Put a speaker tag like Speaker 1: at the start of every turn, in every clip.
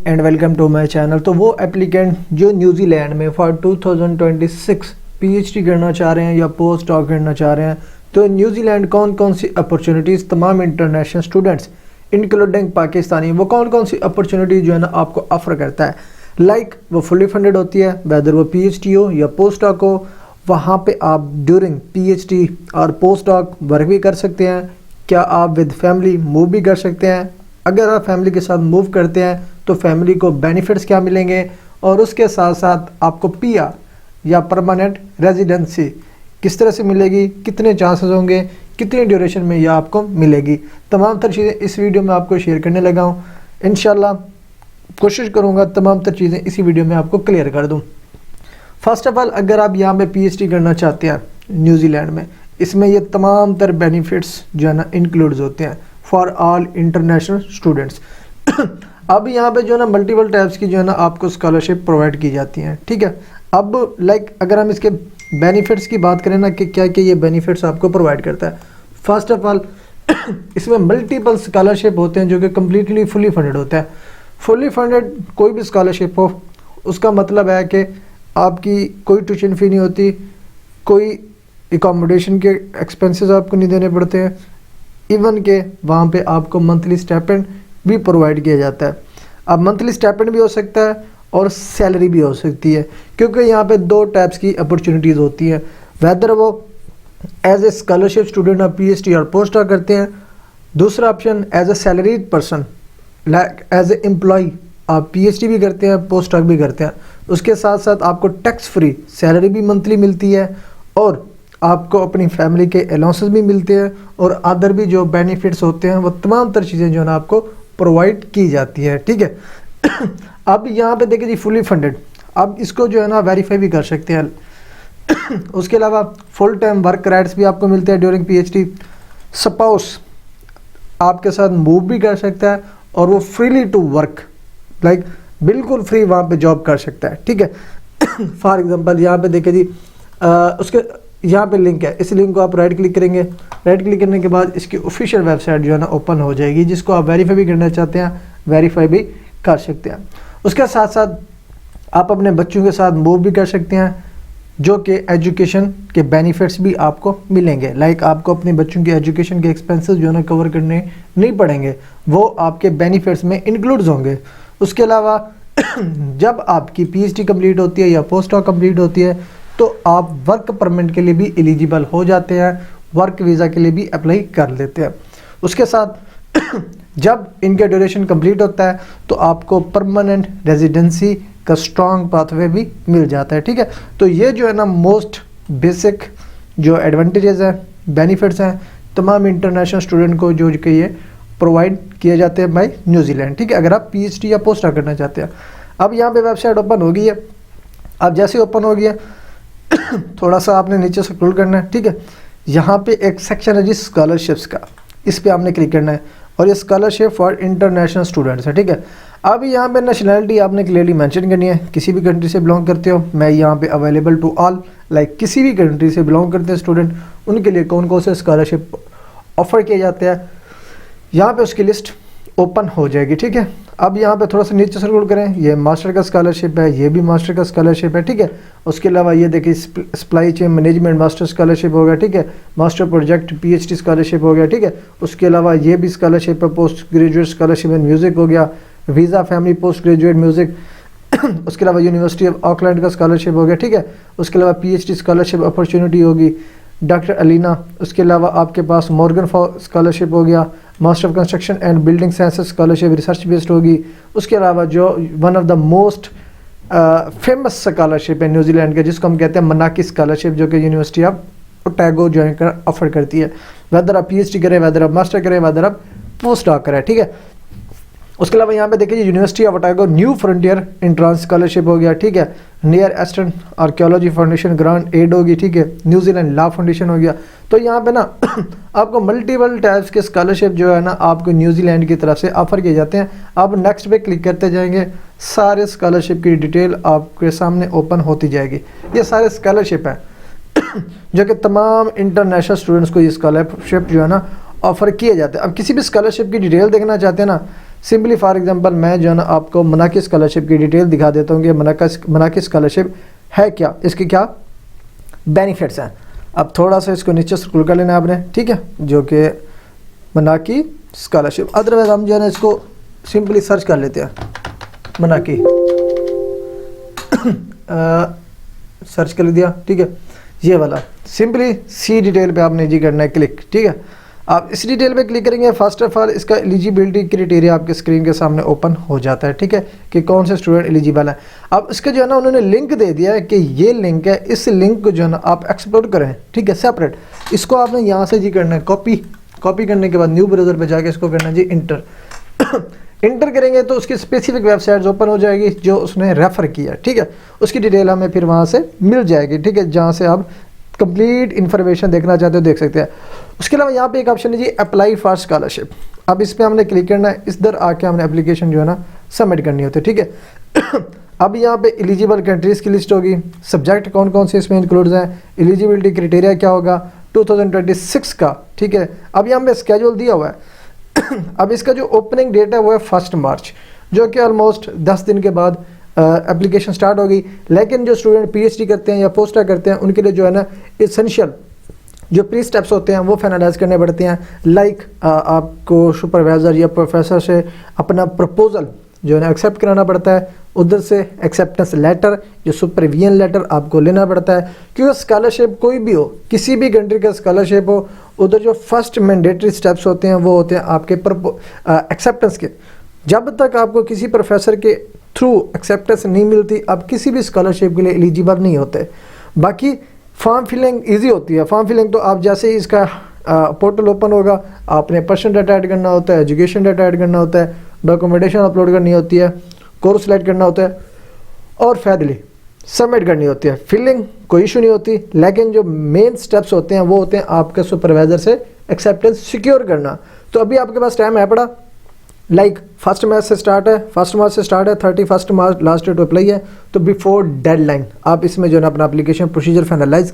Speaker 1: And welcome to my channel. तो वो applicant जो न्यूजीलैंड में फॉर 2026 पीएचडी करना चाह रहे हैं या पोस्ट डॉक करना चाह रहे हैं, तो न्यूजीलैंड कौन कौन सी अपॉर्चुनिटीज़ तमाम इंटरनेशनल स्टूडेंट्स इंक्लूडिंग पाकिस्तानी वो कौन कौन सी अपॉर्चुनिटी जो है ना आपको ऑफर करता है। लाइक वो फुली फंडेड होती है, वेदर वो पीएचडी हो या पोस्ट डॉक हो। वहाँ पे आप ड्यूरिंग पीएचडी और पोस्ट डॉक वर्क भी कर सकते हैं। क्या आप विद फैमिली मूव भी कर सकते हैं? अगर आप फैमिली के साथ मूव करते हैं तो फैमिली को बेनिफिट्स क्या मिलेंगे, और उसके साथ साथ आपको पीआर या परमानेंट रेजिडेंसी किस तरह से मिलेगी, कितने चांसेस होंगे, कितनी ड्यूरेशन में यह आपको मिलेगी। तमाम तर चीज़ें इस वीडियो में आपको शेयर करने लगा हूँ। इंशाल्लाह कोशिश करूँगा तमाम तर चीज़ें इसी वीडियो में आपको क्लियर कर दूँ। फर्स्ट ऑफ ऑल, अगर आप यहाँ पे पीएचडी करना चाहते हैं न्यूजीलैंड में, इसमें ये तमाम तर बेनिफिट्स जो है ना इंक्लूड्स होते हैं फॉर ऑल इंटरनेशनल स्टूडेंट्स। अब यहाँ पे जो है ना मल्टीपल टाइप्स की जो है ना आपको स्कॉलरशिप प्रोवाइड की जाती हैं, ठीक है। अब अगर हम इसके बेनिफिट्स की बात करें ना कि क्या क्या ये बेनिफिट्स आपको प्रोवाइड करता है। फर्स्ट ऑफ ऑल, इसमें मल्टीपल स्कॉलरशिप होते हैं जो कि कम्प्लीटली फुली फंडेड होता है। फुली फंडेड कोई भी स्कॉलरशिप हो, उसका मतलब है कि आपकी कोई ट्यूशन फ़ी नहीं होती, कोई एकोमोडेशन के एक्सपेंसेस आपको नहीं देने पड़ते हैं, इवन के वहाँ पे आपको मंथली स्टाइपेंड भी प्रोवाइड किया जाता है। अब मंथली स्टाइपेंड भी हो सकता है और सैलरी भी हो सकती है, क्योंकि यहाँ पे दो टाइप्स की अपॉर्चुनिटीज़ होती हैं। वेदर वो एज ए स्कॉलरशिप स्टूडेंट आप पीएचडी और पोस्ट डॉक करते हैं, दूसरा option as a salaried person like as a employee आप पीएचडी भी करते हैं, पोस्ट डॉक भी करते हैं। उसके साथ साथ आपको टैक्स फ्री सैलरी भी मंथली मिलती है और आपको अपनी फैमिली के अलाउंसेस भी मिलते हैं, और अदर भी जो बेनिफिट्स होते हैं वो तमाम तर चीज़ें जो है ना आपको प्रोवाइड की जाती है, ठीक है। अब यहाँ पे देखिए जी फुली फंडेड, अब इसको जो है ना वेरीफाई भी कर सकते हैं। उसके अलावा फुल टाइम वर्क राइट्स भी आपको मिलते हैं ड्यूरिंग पीएचडी। सपोज आपके साथ मूव भी कर सकता है और वो फ्रीली टू वर्क लाइक बिल्कुल फ्री वहाँ पे जॉब कर सकता है, ठीक है। फॉर एग्जांपल यहाँ पे देखिए जी उसके यहाँ पे लिंक है, इस लिंक को आप राइट क्लिक करेंगे। राइट क्लिक करने के बाद इसकी ऑफिशियल वेबसाइट जो है ना ओपन हो जाएगी, जिसको आप वेरीफाई भी करना चाहते हैं वेरीफाई भी कर सकते हैं। उसके साथ साथ आप अपने बच्चों के साथ मूव भी कर सकते हैं, जो कि एजुकेशन के बेनिफिट्स भी आपको मिलेंगे। लाइक आपको अपने बच्चों की एजुकेशन के एक्सपेंसेस जो है ना कवर करने नहीं पड़ेंगे, वो आपके बेनिफिट्स में इंक्लूड्स होंगे। उसके अलावा जब आपकी पीएचडी कंप्लीट होती है या पोस्ट डॉक कंप्लीट होती है तो आप वर्क परमिट के लिए भी एलिजिबल हो जाते हैं, वर्क वीज़ा के लिए भी अप्लाई कर लेते हैं। उसके साथ जब इनका ड्यूरेशन कंप्लीट होता है तो आपको परमानेंट रेजिडेंसी का स्ट्रॉन्ग पाथवे भी मिल जाता है, ठीक है। तो ये जो है ना मोस्ट बेसिक जो एडवांटेजेस हैं, बेनिफिट्स हैं तमाम इंटरनेशनल स्टूडेंट को जो कि ये प्रोवाइड किए जाते हैं बाय न्यूजीलैंड, ठीक है, अगर आप पीएचडी या पोस्ट डॉक करना चाहते हैं। अब यहाँ पे वेबसाइट ओपन हो गई है। अब जैसे ओपन हो गया थोड़ा सा आपने नीचे स्क्रॉल करना है, ठीक है। यहाँ पे एक सेक्शन है जी स्कॉलरशिप्स का, इस पे आपने क्लिक करना है और ये स्कॉलरशिप फॉर इंटरनेशनल स्टूडेंट्स है, ठीक है। अब यहाँ पे नेशनैलिटी आपने क्लियरली मेंशन करनी है, किसी भी कंट्री से बिलोंग करते हो। मैं यहाँ पे अवेलेबल टू ऑल लाइक किसी भी कंट्री से बिलोंग करते हैं स्टूडेंट, उनके लिए कौन कौन से स्कॉलरशिप ऑफर किए जाते हैं, यहाँ पे उसकी लिस्ट ओपन हो जाएगी, ठीक है। अब यहाँ पे थोड़ा सा नीचे स्क्रॉल करें, ये मास्टर का स्कॉलरशिप है, ये भी मास्टर का स्कॉलरशिप है, ठीक है। उसके अलावा ये देखिए supply chain management master scholarship हो गया, ठीक है। मास्टर प्रोजेक्ट पीएचडी स्कॉलरशिप हो गया, ठीक है। उसके अलावा ये भी स्कॉलरशिप है, post graduate scholarship in music हो गया, visa family post graduate music. उसके अलावा यूनिवर्सिटी ऑफ ऑकलैंड का स्कॉलरशिप हो गया, ठीक है। उसके अलावा पीएचडी स्कॉलरशिप अपॉर्चुनिटी होगी डॉक्टर अलीना। उसके अलावा आपके पास मॉर्गन फॉर स्कॉलरशिप हो गया, master of construction and building sciences scholarship research based होगी। उसके अलावा जो one of the most famous scholarship है न्यूजीलैंड का, जिसको हम कहते हैं मनाकी स्कॉलरशिप, जो कि यूनिवर्सिटी ऑफ ओटागो जो है ऑफर करती है। वेदर आप पीएचडी करें, वेदर आप मास्टर करें, वेदर आप पोस्ट डॉक करें, ठीक है। उसके अलावा यहाँ पे देखिए university of Otago new frontier entrance scholarship हो गया, ठीक है। Near eastern archaeology foundation grant aid होगी, ठीक है। न्यूजीलैंड लॉ फाउंडेशन हो गया। तो यहाँ पे ना आपको मल्टीपल टाइप्स के स्कॉलरशिप जो है ना आपको न्यूजीलैंड की तरफ से ऑफर किए जाते हैं। आप नेक्स्ट पे क्लिक करते जाएंगे, सारे स्कॉलरशिप की डिटेल आपके सामने ओपन होती जाएगी। ये सारे स्कॉलरशिप हैं जो कि तमाम इंटरनेशनल स्टूडेंट्स को ये स्कॉलरशिप जो है ना ऑफर किए जाते हैं। अब किसी भी स्कॉलरशिप की डिटेल देखना चाहते हैं ना, सिंपली फॉर एग्जांपल मैं जो है ना आपको मनाकी स्कॉलरशिप की डिटेल दिखा देता हूँ कि मनाकी स्कॉलरशिप है क्या, इसके क्या बेनिफिट्स हैं। अब थोड़ा सा इसको नीचे स्क्रॉल कर लेना आपने, ठीक है, जो कि मनाकी स्कॉलरशिप। अदरवाइज हम जो है ना इसको सिंपली सर्च कर लेते हैं मनाकी सर्च कर दिया, ठीक है, ये वाला सिंपली सी डिटेल पे आपने जी करना है क्लिक, ठीक है। आप इस डिटेल पे क्लिक करेंगे, फर्स्ट ऑफ ऑल इसका एलिजिबिलिटी क्राइटेरिया आपके स्क्रीन के सामने ओपन हो जाता है, ठीक है, कि कौन से स्टूडेंट एलिजिबल है। अब इसका जो है ना उन्होंने लिंक दे दिया है कि ये लिंक है, इस लिंक को जो है ना आप एक्सप्लोर करें, ठीक है, सेपरेट। इसको आपने यहाँ से जी करना है कॉपी करने के बाद न्यू ब्राउज़र पे जाके इसको करना है जी इंटर इंटर करेंगे तो उसकी स्पेसिफिक वेबसाइट्स ओपन हो जाएगी जो उसने रेफ़र किया, ठीक है, उसकी डिटेल हमें फिर वहाँ से मिल जाएगी, ठीक है, जहाँ से आप कंप्लीट इन्फॉर्मेशन देखना चाहते हो देख सकते हैं। उसके अलावा यहाँ पे एक ऑप्शन है जी अप्लाई फॉर स्कॉलरशिप। अब इस पर हमने क्लिक करना है, इधर आके हमने एप्लीकेशन जो है ना सबमिट करनी होती है, ठीक है। अब यहाँ पे एलिजिबल कंट्रीज़ की लिस्ट होगी, सब्जेक्ट कौन कौन से इसमें इंक्लूड हैं, एलिजिबिलिटी क्राइटेरिया क्या होगा 2026 का, ठीक है। अब यहाँ पे स्केड्यूल दिया हुआ है अब इसका जो ओपनिंग डेट है वो है 1 मार्च, जो कि ऑलमोस्ट 10 दिन के बाद एप्लीकेशन स्टार्ट होगी। लेकिन जो स्टूडेंट पीएचडी करते हैं या पोस्ट करते हैं उनके लिए जो है ना एसेंशियल जो प्री स्टेप्स होते हैं वो फाइनलाइज करने पड़ते हैं। लाइक आपको सुपरवाइज़र या प्रोफेसर से अपना प्रपोजल जो है ना एक्सेप्ट कराना पड़ता है, उधर से एक्सेप्टेंस लेटर जो सुपरविजन लेटर आपको लेना पड़ता है, क्योंकि स्कॉलरशिप कोई भी हो, किसी भी कंट्री का स्कॉलरशिप हो, उधर जो फर्स्ट मैंडेटरी स्टेप्स होते हैं वो होते हैं आपके एक्सेप्टेंस के। जब तक आपको किसी प्रोफेसर के थ्रू एक्सेप्टेंस नहीं मिलती आप किसी भी स्कॉलरशिप के लिए एलिजिबल नहीं होते। बाकी फॉर्म फिलिंग ईजी होती है। फॉर्म फिलिंग तो आप जैसे ही इसका पोर्टल ओपन होगा आपने पर्सनल डाटा ऐड करना होता है, एजुकेशन डाटा ऐड करना होता है, डॉक्यूमेंटेशन अपलोड करनी होती है, कोर्स सिलेक्ट करना होता है और फाइनली सबमिट करनी होती है। फिलिंग कोई इशू नहीं होती, लेकिन जो मेन स्टेप्स होते हैं वो होते हैं आपके सुपरवाइज़र से एक्सेप्टेंस सिक्योर करना। तो अभी आपके पास टाइम है पड़ा, लाइक 1 मार्च से स्टार्ट है, 31 मार्च लास्ट डेट अप्लाई है, तो बिफोर डेडलाइन आप इसमें जो है ना अपना एप्लीकेशन प्रोसीजर फाइनलाइज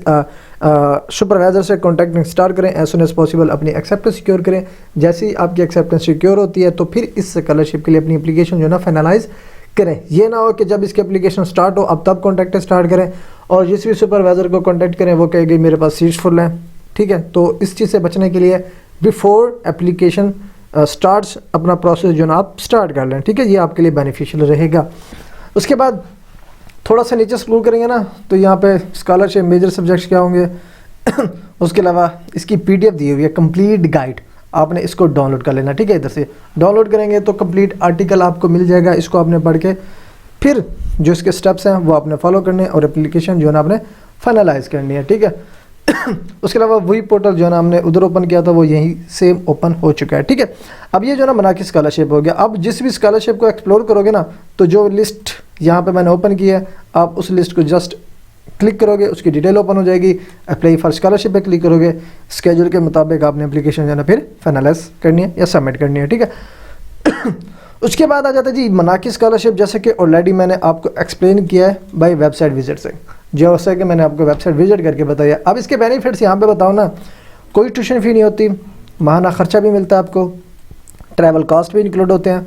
Speaker 1: सुपरवाइज़र से कॉन्टैक्टिंग स्टार्ट करें, एज सुन एज पॉसिबल अपनी एक्सेप्टेंस सिक्योर करें। जैसे ही आपकी एक्सेप्टेंस सिक्योर होती है तो फिर इस स्कॉलरशिप के लिए अपनी एप्लीकेशन जो है ना फाइनलाइज करें। ये ना हो कि जब इसकी एप्लीकेशन स्टार्ट हो अब तब कॉन्टैक्ट स्टार्ट करें और जिस भी सुपरवाइज़र को कॉन्टैक्ट करें वो कहेगी मेरे पास सीट्स फुल हैं, ठीक है। तो इस चीज़ से बचने के लिए बिफोर एप्लीकेशन स्टार्ट्स अपना प्रोसेस जो ना आप स्टार्ट कर लें, ठीक है, ये आपके लिए बेनिफिशियल रहेगा। उसके बाद थोड़ा सा नीचे स्क्रॉल करेंगे ना तो यहाँ पे स्कॉलरशिप मेजर सब्जेक्ट्स क्या होंगे उसके अलावा इसकी पीडीएफ दी हुई है कंप्लीट गाइड, आपने इसको डाउनलोड कर लेना, ठीक है। इधर से डाउनलोड करेंगे तो कंप्लीट आर्टिकल आपको मिल जाएगा, इसको आपने पढ़ के फिर जो इसके स्टेप्स हैं वो आपने फॉलो करने और एप्लीकेशन जो है ना आपने फाइनलाइज करनी है, ठीक है। उसके अलावा वही पोर्टल जो है ना हमने उधर ओपन किया था वो यहीं सेम ओपन हो चुका है, ठीक है। अब ये जो है ना मनाकी स्कॉलरशिप हो गया। अब जिस भी स्कॉलरशिप को एक्सप्लोर करोगे ना तो जो लिस्ट यहाँ पे मैंने ओपन की है आप उस लिस्ट को जस्ट क्लिक करोगे, उसकी डिटेल ओपन हो जाएगी। अप्लाई फॉर स्कॉलरशिप पे क्लिक करोगे, स्केड्यूल के मुताबिक आपने एप्लीकेशन जो है ना फिर फाइनलाइज करनी है या सबमिट करनी है, ठीक है। उसके बाद आ जाता है जी मनाकी स्कॉलरशिप, जैसे कि ऑलरेडी मैंने आपको एक्सप्लेन किया है बाय वेबसाइट विजिट से, जैसे कि मैंने आपको वेबसाइट विजिट करके बताया। अब इसके बेनिफिट्स यहाँ पे बताओ ना, कोई ट्यूशन फ़ी नहीं होती, माहाना ख़र्चा भी मिलता है आपको, ट्रैवल कॉस्ट भी इंक्लूड होते हैं,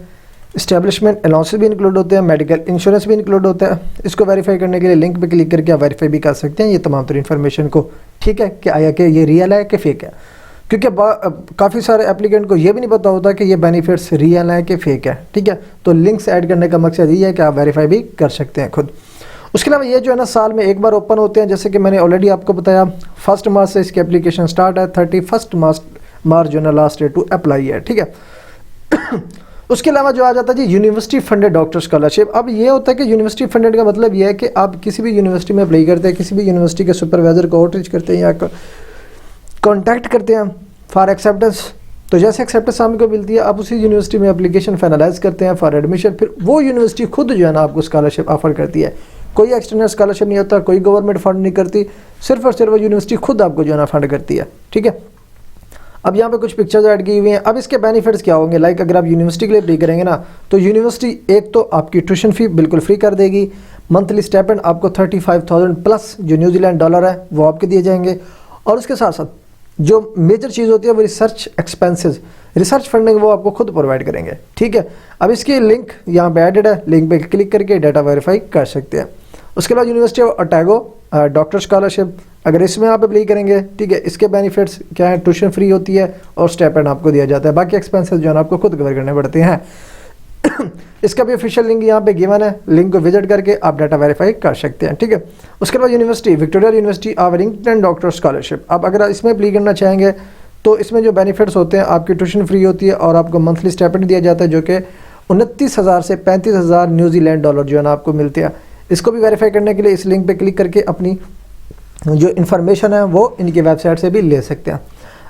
Speaker 1: इस्टेब्लिशमेंट अलाउंसेस भी इंक्लूड होते हैं, मेडिकल इंश्योरेंस भी इंक्लूड होता है। इसको वेरीफाई करने के लिए लिंक पे क्लिक करके आप वेरीफाई भी कर सकते हैं ये तमाम तरह इन्फॉर्मेशन को, ठीक है, कि आया कि ये रियल है कि फेक है। क्योंकि काफ़ी सारे एप्लीकेंट को ये भी नहीं पता होता कि ये बेनिफिट्स रियल है कि फेक है, ठीक है। तो लिंक्स ऐड करने का मकसद ये है कि आप वेरीफाई भी कर सकते हैं खुद। उसके अलावा ये जो है ना साल में एक बार ओपन होते हैं, जैसे कि मैंने ऑलरेडी आपको बताया 1 मार्च से इसकी एप्लीकेशन स्टार्ट है, 31 मार्च जो है ना लास्ट डेट टू अप्लाई है, ठीक है। उसके अलावा जो आ जाता है जी यूनिवर्सिटी फंडेड डॉक्टर स्कॉलरशिप। अब ये होता है कि यूनिवर्सिटी फंडेड का मतलब ये है कि आप किसी भी यूनिवर्सिटी में अप्लाई करते हैं, किसी भी यूनिवर्सिटी के सुपरवाइज़र को आउटरीच करते हैं या कॉन्टैक्ट करते हैं फॉर एक्सेप्टेंस, तो जैसे एक्सेप्टेंस हमको मिलती है आप उसी यूनिवर्सिटी में एप्लीकेशन फाइनलाइज करते हैं फॉर एडमिशन, फिर वो यूनिवर्सिटी खुद जो है ना आपको स्कॉलरशिप ऑफर करती है। कोई एक्सटर्नल स्कॉलरशिप नहीं होता, कोई गवर्नमेंट फंड नहीं करती, सिर्फ और सिर्फ वो यूनिवर्सिटी खुद आपको जो है ना फंड करती है, ठीक है। अब यहाँ पे कुछ पिक्चर्स ऐड की हुई हैं। अब इसके बेनिफिट्स क्या होंगे, लाइक अगर आप यूनिवर्सिटी के लिए अप्लाई करेंगे ना तो यूनिवर्सिटी एक तो आपकी ट्यूशन फ़ी बिल्कुल फ्री कर देगी, मंथली स्टाइपेंड आपको 35,000 प्लस जो न्यूजीलैंड डॉलर है वो आपके दिए जाएंगे, और उसके साथ साथ जो मेजर चीज़ होती है वो रिसर्च एक्सपेंसेस, रिसर्च फंडिंग वो आपको खुद प्रोवाइड करेंगे, ठीक है। अब इसकी लिंक यहाँ पे एडेड है, लिंक पे क्लिक करके डाटा वेरीफाई कर सकते हैं। उसके बाद university of Otago doctor scholarship, अगर इसमें आप अप्लाई करेंगे, ठीक है, इसके बेनिफिट्स क्या है, ट्यूशन फ्री होती है और स्टाइपेंड आपको दिया जाता है, बाकी एक्सपेंसेस जो है आपको खुद कवर करने पड़ते हैं। इसका भी ऑफिशियल लिंक यहाँ पे गिवन है, लिंक को विजिट करके आप डाटा वेरीफाई कर सकते हैं, ठीक है। उसके बाद university Victoria university Wellington doctor scholarship, अब अगर इसमें अप्लाई करना चाहेंगे तो इसमें जो बेनिफिट्स होते हैं, आपकी ट्यूशन फ्री होती है और आपको मंथली स्टाइपेंड दिया जाता है जो कि 29,000 से 35,000 न्यूजीलैंड डॉलर जो है ना आपको मिलते हैं। इसको भी वेरीफाई करने के लिए इस लिंक पे क्लिक करके अपनी जो इन्फॉर्मेशन है वो इनकी वेबसाइट से भी ले सकते हैं।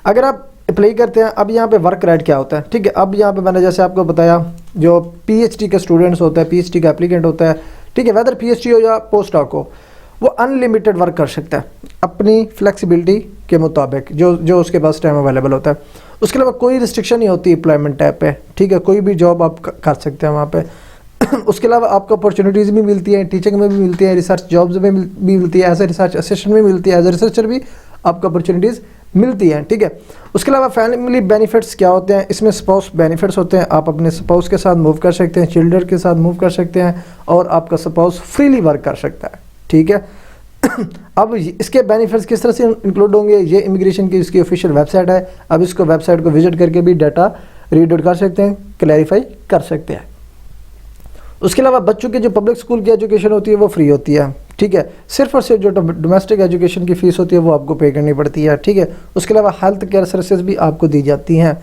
Speaker 1: अगर आप अप्लाई करते हैं, अब यहाँ पे वर्क राइट क्या होता है, ठीक है। अब यहाँ पे मैंने जैसे आपको बताया, जो पीएचडी के स्टूडेंट्स होता है, पीएचडी का एप्लीकेंट होता है, ठीक है, वेदर पीएचडी हो या पोस्ट डॉक हो, वो अनलिमिटेड वर्क कर सकता है अपनी फ्लेक्सिबिलिटी के मुताबिक, जो उसके पास टाइम अवेलेबल होता है। उसके अलावा कोई रिस्ट्रिक्शन नहीं होती एम्प्लॉयमेंट टाइप पे, ठीक है, कोई भी जॉब आप कर सकते हैं वहाँ पे। उसके अलावा आपको अपॉर्चुनिटीज़ भी मिलती हैं, टीचिंग में भी मिलती है, रिसर्च जॉब्स में भी मिलती है, एज ए रिसर्च असिस्टेंट में मिलती है, एज ए रिसर्चर भी आपको अपॉर्चुनिटीज़ मिलती हैं, ठीक है। उसके अलावा फैमिली बेनिफिट्स क्या होते हैं, इसमें स्पाउस बेनिफिट्स होते हैं, आप अपने स्पाउस के साथ मूव कर सकते हैं, चिल्ड्रन के साथ मूव कर सकते हैं और आपका स्पाउस फ्रीली वर्क कर सकता है, ठीक है। अब इसके बेनिफिट्स किस तरह से इंक्लूड होंगे, ये इमिग्रेशन की इसकी ऑफिशियल वेबसाइट है, अब इसको वेबसाइट को विजिट करके भी डाटा रीड आउट कर सकते हैं, क्लैरिफाई कर सकते हैं। उसके अलावा बच्चों के जो पब्लिक स्कूल की एजुकेशन होती है वो फ्री होती है, ठीक है, सिर्फ और सिर्फ जो डोमेस्टिक एजुकेशन की फ़ीस होती है वो आपको पे करनी पड़ती है, ठीक है। उसके अलावा हेल्थ केयर सर्विसेज भी आपको दी जाती हैं।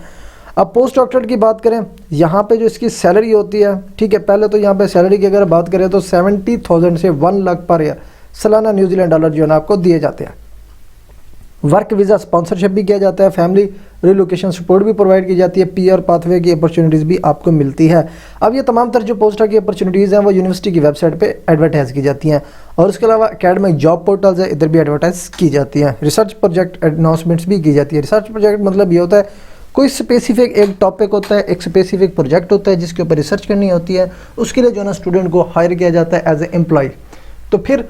Speaker 1: अब पोस्ट डॉक्टरेट की बात करें, यहाँ पे जो इसकी सैलरी होती है, ठीक है, पहले तो यहाँ पे सैलरी की अगर बात करें तो 70,000 से 1 लाख पर ईयर सालाना न्यूजीलैंड डॉलर जो है ना आपको दिए जाते हैं। वर्क वीज़ा स्पॉन्सरशिप भी किया जाता है, फैमिली रिलोकेशन सपोर्ट भी प्रोवाइड की जाती है, पीआर पाथवे की अपॉर्चुनिटीज़ भी आपको मिलती है। अब ये तमाम तरह जो पोस्टा की अपॉर्चुनिटीज़ हैं वो यूनिवर्सिटी की वेबसाइट पे एडवर्टाइज़ की जाती हैं और उसके अलावा एकेडमिक जॉब पोर्टल्स है, इधर भी एडवर्टाइज की जाती हैं। रिसर्च प्रोजेक्ट अनाउंसमेंट्स भी की जाती है। रिसर्च प्रोजेक्ट मतलब ये होता है कोई स्पेसिफिक एक टॉपिक होता है, एक स्पेसिफिक प्रोजेक्ट होता है जिसके ऊपर रिसर्च करनी होती है, उसके लिए जो है ना स्टूडेंट को हायर किया जाता है एज ए एम्प्लॉय। तो फिर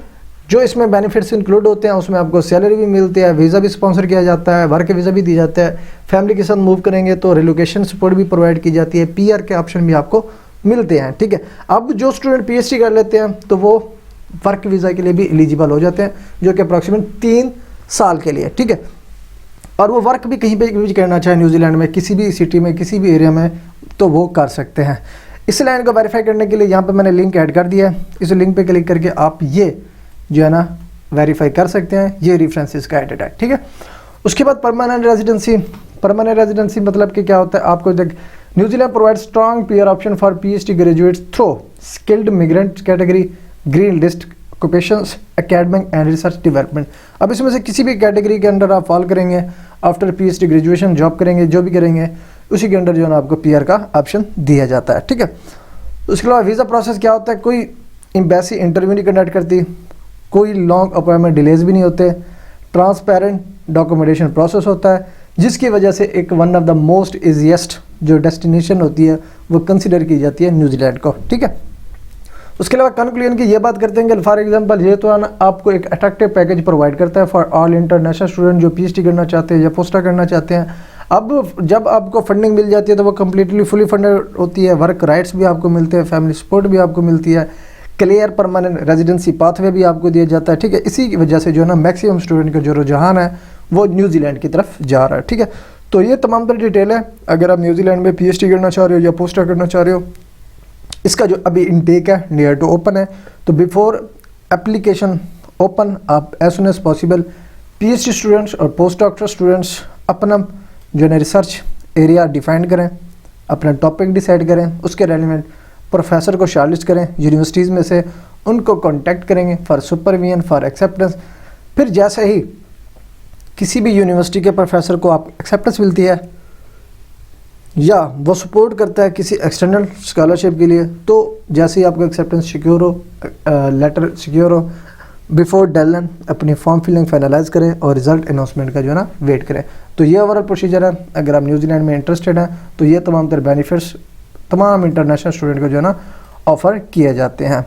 Speaker 1: जो इसमें बेनिफिट्स इंक्लूड होते हैं उसमें आपको सैलरी भी मिलती है, वीज़ा भी स्पॉन्सर किया जाता है, वर्क वीज़ा भी दी जाता है, फैमिली के साथ मूव करेंगे तो रिलोकेशन सपोर्ट भी प्रोवाइड की जाती है, पीआर के ऑप्शन भी आपको मिलते हैं, ठीक है। अब जो स्टूडेंट पीएचडी कर लेते हैं तो वो वर्क वीज़ा के लिए भी एलिजिबल हो जाते हैं जो कि अप्रॉक्सीमेट 3 साल के लिए, ठीक है। और वो वर्क भी कहीं पर भी करना चाहे न्यूजीलैंड में किसी भी सिटी में किसी भी एरिया में तो वो कर सकते हैं। इस लाइन को वेरीफाई करने के लिए यहाँ पर मैंने लिंक ऐड कर दिया है, इस लिंक पर क्लिक करके आप ये जो है ना वेरीफाई कर सकते हैं, ये रेफरेंसेस का एडेड है, ठीक है। उसके बाद परमानेंट रेजिडेंसी, परमानेंट रेजिडेंसी मतलब कि क्या होता है, आपको जब New Zealand provide strong PR option for PhD graduates through skilled migrant category green list occupations academic and research development. अब इसमें से किसी भी कैटेगरी के अंडर आप फॉल करेंगे, आफ्टर पीएचडी ग्रेजुएशन जॉब करेंगे, जो भी करेंगे उसी के अंडर जो है ना आपको पीआर का ऑप्शन दिया जाता है, ठीक है। उसके अलावा वीज़ा प्रोसेस क्या होता है, कोई एम्बेसी इंटरव्यू नहीं कंडक्ट करती, कोई लॉन्ग अपॉइंटमेंट डिलेज भी नहीं होते, ट्रांसपेरेंट डॉक्यूमेंटेशन प्रोसेस होता है जिसकी वजह से एक one of the most easiest जो डेस्टिनेशन होती है वो कंसिडर की जाती है न्यूजीलैंड को, ठीक है। उसके अलावा कंक्लूजन की ये बात करते हैं कि फॉर एग्जांपल ये तो आपको एक अट्रैक्टिव पैकेज प्रोवाइड करता है फॉर ऑल इंटरनेशनल स्टूडेंट जो पीएचडी करना चाहते हैं या पोस्टा करना चाहते हैं। अब जब आपको फंडिंग मिल जाती है तो वो कम्प्लीटली फुली फंडेड होती है, वर्क राइट्स भी आपको मिलते हैं, फैमिली सपोर्ट भी आपको मिलती है, क्लियर परमानेंट रेजिडेंसी पाथवे भी आपको दिया जाता है, ठीक है। इसी की वजह से जो है ना मैक्सिमम स्टूडेंट का जो रुझान है वो न्यूजीलैंड की तरफ जा रहा है, ठीक है। तो ये तमाम तरह डिटेल है, अगर आप न्यूजीलैंड में पीएचडी करना चाह रहे हो या पोस्टा करना चाह रहे हो। इसका जो अभी इनटेक है नियर टू ओपन है, तो बिफोर एप्लीकेशन ओपन आप as soon as possible PhD students और पोस्ट डॉक्टर स्टूडेंट्स अपना जो है रिसर्च एरिया डिफाइन करें, अपना टॉपिक डिसाइड करें, उसके रेलिवेंट प्रोफेसर को शॉर्टलिस्ट करें यूनिवर्सिटीज़ में से, उनको कांटेक्ट करेंगे फॉर सुपरविजन फॉर एक्सेप्टेंस। फिर जैसे ही किसी भी यूनिवर्सिटी के प्रोफेसर को आप एक्सेप्टेंस मिलती है या वो सपोर्ट करता है किसी एक्सटर्नल स्कॉलरशिप के लिए, तो जैसे ही आपका एक्सेप्टेंस सिक्योर हो, लेटर सिक्योर हो, बिफोर डेडलाइन अपनी फॉर्म फिलिंग फाइनलाइज करें और रिजल्ट अनाउंसमेंट का जो है ना वेट करें। तो ये ओवरऑल प्रोसीजर है। अगर आप न्यूजीलैंड में इंटरेस्टेड हैं तो ये तमाम तरह बेनिफिट्स तमाम इंटरनेशनल स्टूडेंट को जो है ना ऑफ़र किए जाते हैं।